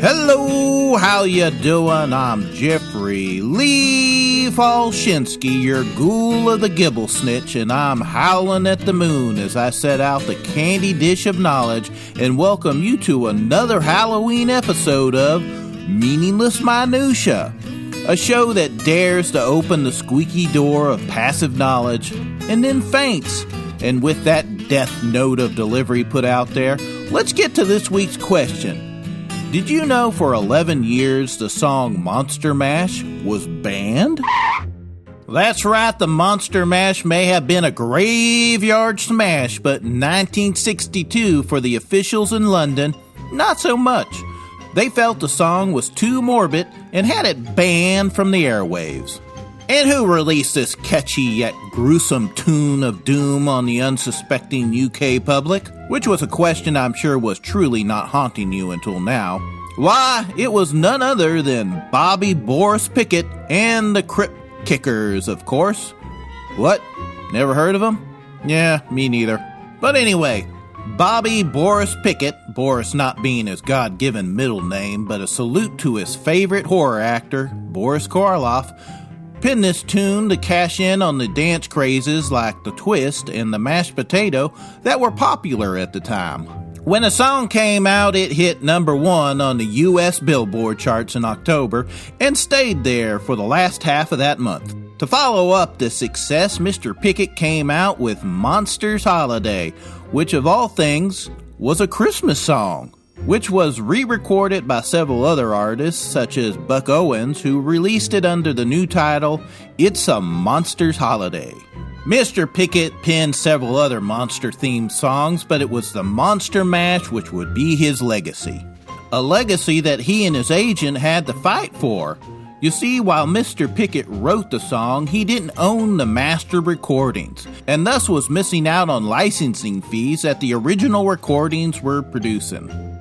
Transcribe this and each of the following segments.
Hello, how you doing? I'm Jeffrey Lee Falshinsky, your ghoul of the gibble snitch, and I'm howling at the moon as I set out the candy dish of knowledge and welcome you to another Halloween episode of Meaningless Minutia, a show that dares to open the squeaky door of passive knowledge and then faints. And with that death note of delivery put out there, let's get to this week's question. Did you know for 11 years the song Monster Mash was banned? That's right, the Monster Mash may have been a graveyard smash, but in 1962 for the officials in London, not so much. They felt the song was too morbid and had it banned from the airwaves. And who released this catchy yet gruesome tune of doom on the unsuspecting UK public? Which was a question I'm sure was truly not haunting you until now. Why, it was none other than Bobby Boris Pickett and the Crypt Kickers, of course. What? Never heard of them? Yeah, me neither. But anyway, Bobby Boris Pickett, Boris not being his God-given middle name, but a salute to his favorite horror actor, Boris Karloff, pinned this tune to cash in on the dance crazes like the twist and the mashed potato that were popular at the time. When the song came out, it hit number 1 on the US Billboard charts in October and stayed there for the last half of that month. To follow up the success, Mr. Pickett came out with Monsters Holiday, which of all things was a Christmas song, which was re-recorded by several other artists, such as Buck Owens, who released it under the new title, It's a Monster's Holiday. Mr. Pickett penned several other monster-themed songs, but it was the Monster Mash which would be his legacy. A legacy that he and his agent had to fight for. You see, while Mr. Pickett wrote the song, he didn't own the master recordings, and thus was missing out on licensing fees that the original recordings were producing.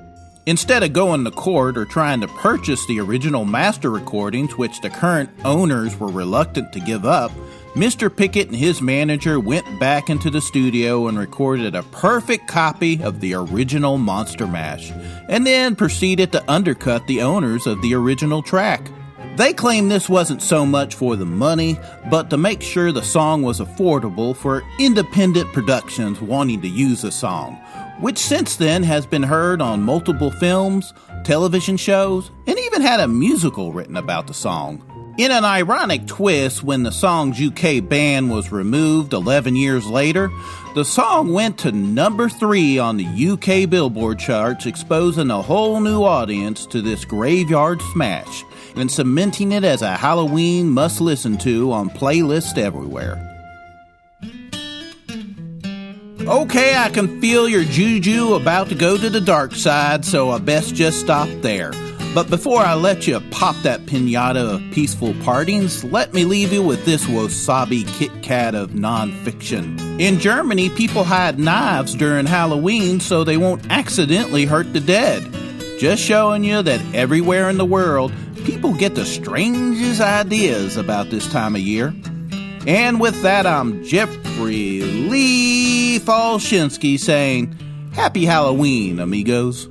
Instead of going to court or trying to purchase the original master recordings, which the current owners were reluctant to give up, Mr. Pickett and his manager went back into the studio and recorded a perfect copy of the original Monster Mash, and then proceeded to undercut the owners of the original track. They claim this wasn't so much for the money, but to make sure the song was affordable for independent productions wanting to use the song, which since then has been heard on multiple films, television shows, and even had a musical written about the song. In an ironic twist, when the song's UK ban was removed 11 years later, the song went to number 3 on the UK Billboard charts, exposing a whole new audience to this graveyard smash, and cementing it as a Halloween must-listen to on playlists everywhere. Okay, I can feel your juju about to go to the dark side, so I best just stop there. But before I let you pop that piñata of peaceful partings, let me leave you with this wasabi Kit Kat of nonfiction. In Germany, people hide knives during Halloween so they won't accidentally hurt the dead. Just showing you that everywhere in the world, people get the strangest ideas about this time of year. And with that, I'm Jeffrey Lee Falshinsky saying, Happy Halloween, amigos.